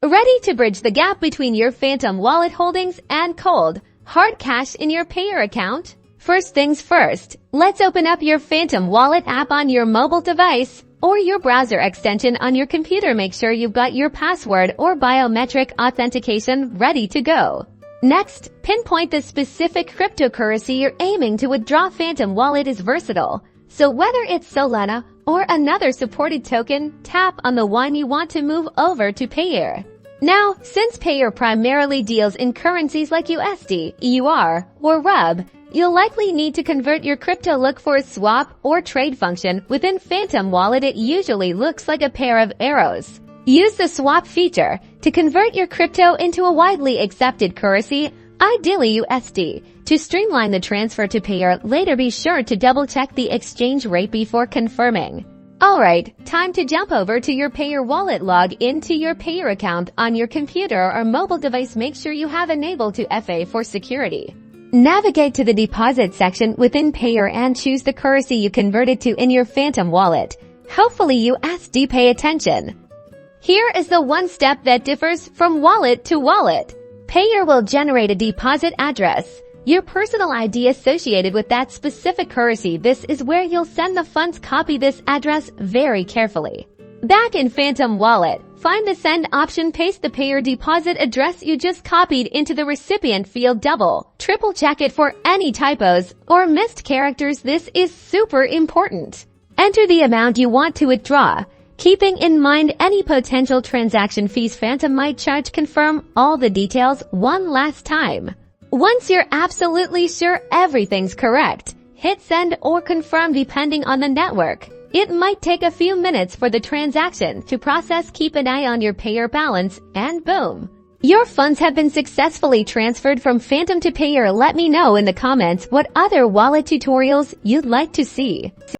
Ready to bridge the gap between your Phantom wallet holdings and cold, hard cash in your Payeer account? First things first, let's open up your Phantom wallet app on your mobile device or your browser extension on your computer. Make sure you've got your password or biometric authentication ready to go. Next, pinpoint the specific cryptocurrency you're aiming to withdraw. Phantom wallet is versatile, so whether it's Solana or another supported token, tap on the one you want to move over to Payeer. Now, since Payeer primarily deals in currencies like USD, EUR, or RUB, you'll likely need to convert your crypto. Look for a swap or trade function within Phantom wallet. It usually looks like a pair of arrows. Use the swap feature to convert your crypto into a widely accepted currency, ideally USD. To streamline the transfer to Payeer, later be sure to double-check the exchange rate before confirming. Alright, time to jump over to your Payeer wallet. Log into your Payeer account on your computer or mobile device. Make sure you have enabled 2FA for security. Navigate to the deposit section within Payeer and choose the currency you converted to in your Phantom wallet, hopefully USD. Pay attention. Here is the one step that differs from wallet to wallet. Payeer will generate a deposit address, your personal ID associated with that specific currency. This is where you'll send the funds. Copy this address very carefully. Back in Phantom wallet, find the send option. Paste the Payeer deposit address you just copied into the recipient field. Triple check it for any typos or missed characters. This is super important. Enter the amount you want to withdraw, keeping in mind any potential transaction fees Phantom might charge. Confirm all the details one last time. Once you're absolutely sure everything's correct, hit send or confirm depending on the network. It might take a few minutes for the transaction to process. Keep an eye on your Payeer balance and boom, your funds have been successfully transferred from Phantom to Payeer. Let me know in the comments what other wallet tutorials you'd like to see.